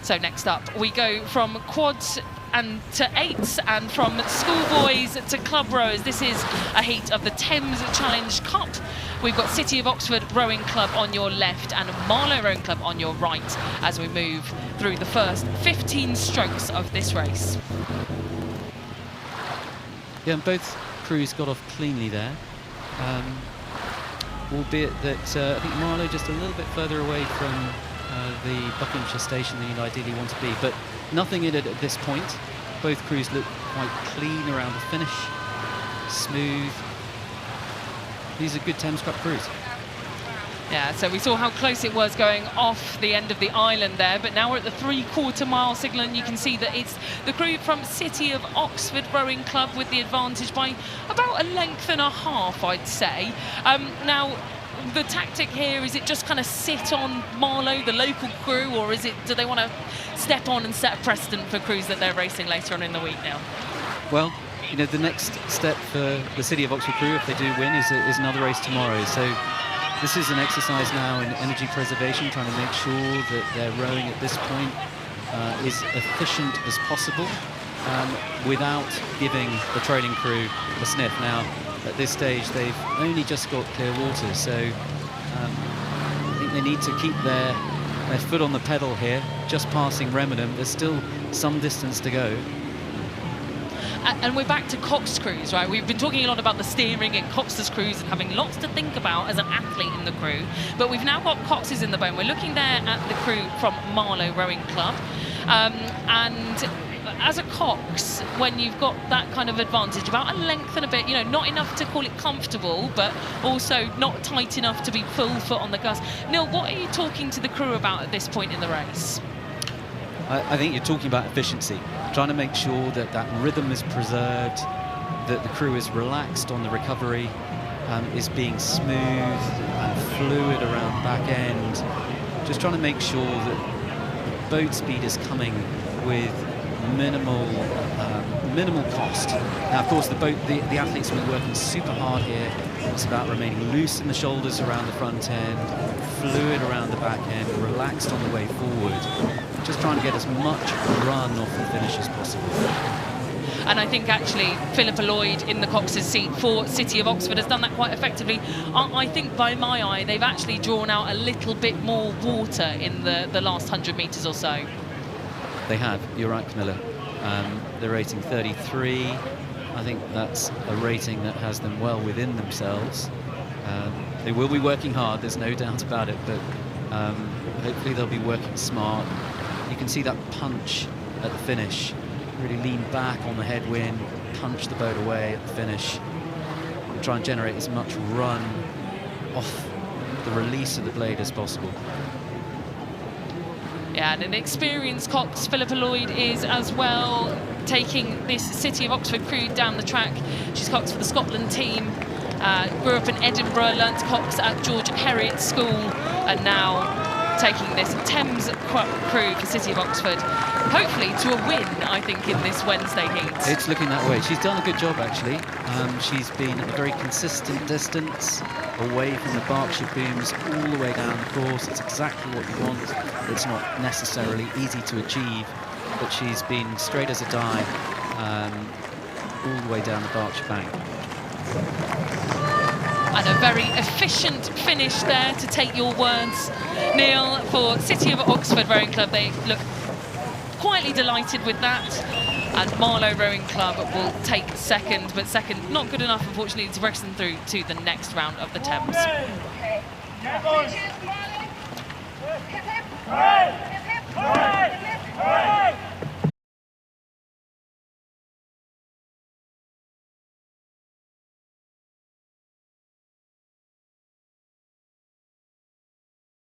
So next up, we go from quads and to eights, and from schoolboys to club rowers. This is a heat of the Thames Challenge Cup. We've got City of Oxford Rowing Club on your left and Marlow Rowing Club on your right as we move through the first 15 strokes of this race. Yeah, and both crews got off cleanly there, albeit that I think Marlow just a little bit further away from the Buckinghamshire station than you'd ideally want to be, but nothing in it at this point. Both crews look quite clean around the finish, smooth. These are good Thames Cup crews. Yeah, so we saw how close it was going off the end of the island there, but now we're at the 3/4 mile signal, and you can see that it's the crew from City of Oxford Rowing Club with the advantage by about a length and a half, I'd say. Now, the tactic here, is it just kind of sit on Marlow, the local crew, or is it, do they want to step on and set a precedent for crews that they're racing later on in the week now? Well, you know, the next step for the City of Oxford crew, if they do win, is another race tomorrow. So this is an exercise now in energy preservation, trying to make sure that their rowing at this point is efficient as possible, without giving the trailing crew a sniff. Now, at this stage, they've only just got clear water, so I think they need to keep their foot on the pedal here, just passing Remenham. There's still some distance to go. And we're back to Cox crews, right? We've been talking a lot about the steering in Cox's crews and having lots to think about as an athlete in the crew, but we've now got Cox's in the bone. We're looking there at the crew from Marlow Rowing Club, and as a Cox, when you've got that kind of advantage, about a length and a bit, you know, not enough to call it comfortable, but also not tight enough to be full foot on the gas. Neil, what are you talking to the crew about at this point in the race? I think you're talking about efficiency, trying to make sure that that rhythm is preserved, that the crew is relaxed on the recovery, is being smooth and fluid around back end, just trying to make sure that boat speed is coming with minimal cost. Now, of course, the athletes will be working super hard here. It's about remaining loose in the shoulders around the front end, fluid around the back end, relaxed on the way forward. Just trying to get as much run off the finish as possible. And I think actually Philippa Lloyd in the Cox's seat for City of Oxford has done that quite effectively. I think by my eye they've actually drawn out a little bit more water in the last 100 metres or so. They have, you're right, Camilla. They're rating 33. I think that's a rating that has them well within themselves. They will be working hard, there's no doubt about it, but hopefully they'll be working smart. You can see that punch at the finish. Really lean back on the headwind, punch the boat away at the finish, and try and generate as much run off the release of the blade as possible. Yeah, and an experienced Cox, Philippa Lloyd, is as well taking this City of Oxford crew down the track. She's Cox for the Scotland team, grew up in Edinburgh, learnt Cox at George Heriot School, and now taking this Thames crew for City of Oxford, hopefully to a win, I think, in this Wednesday heat. It's looking that way. She's done a good job, actually. She's been at a very consistent distance, away from the Berkshire booms, all the way down the course. It's exactly what you want. It's not necessarily easy to achieve, but she's been straight as a die, all the way down the Berkshire bank. And a very efficient finish there, to take your words, Neil, for City of Oxford Rowing Club. They look quietly delighted with that. And Marlow Rowing Club will take second, but second not good enough, unfortunately, to progress them through to the next round of the Thames.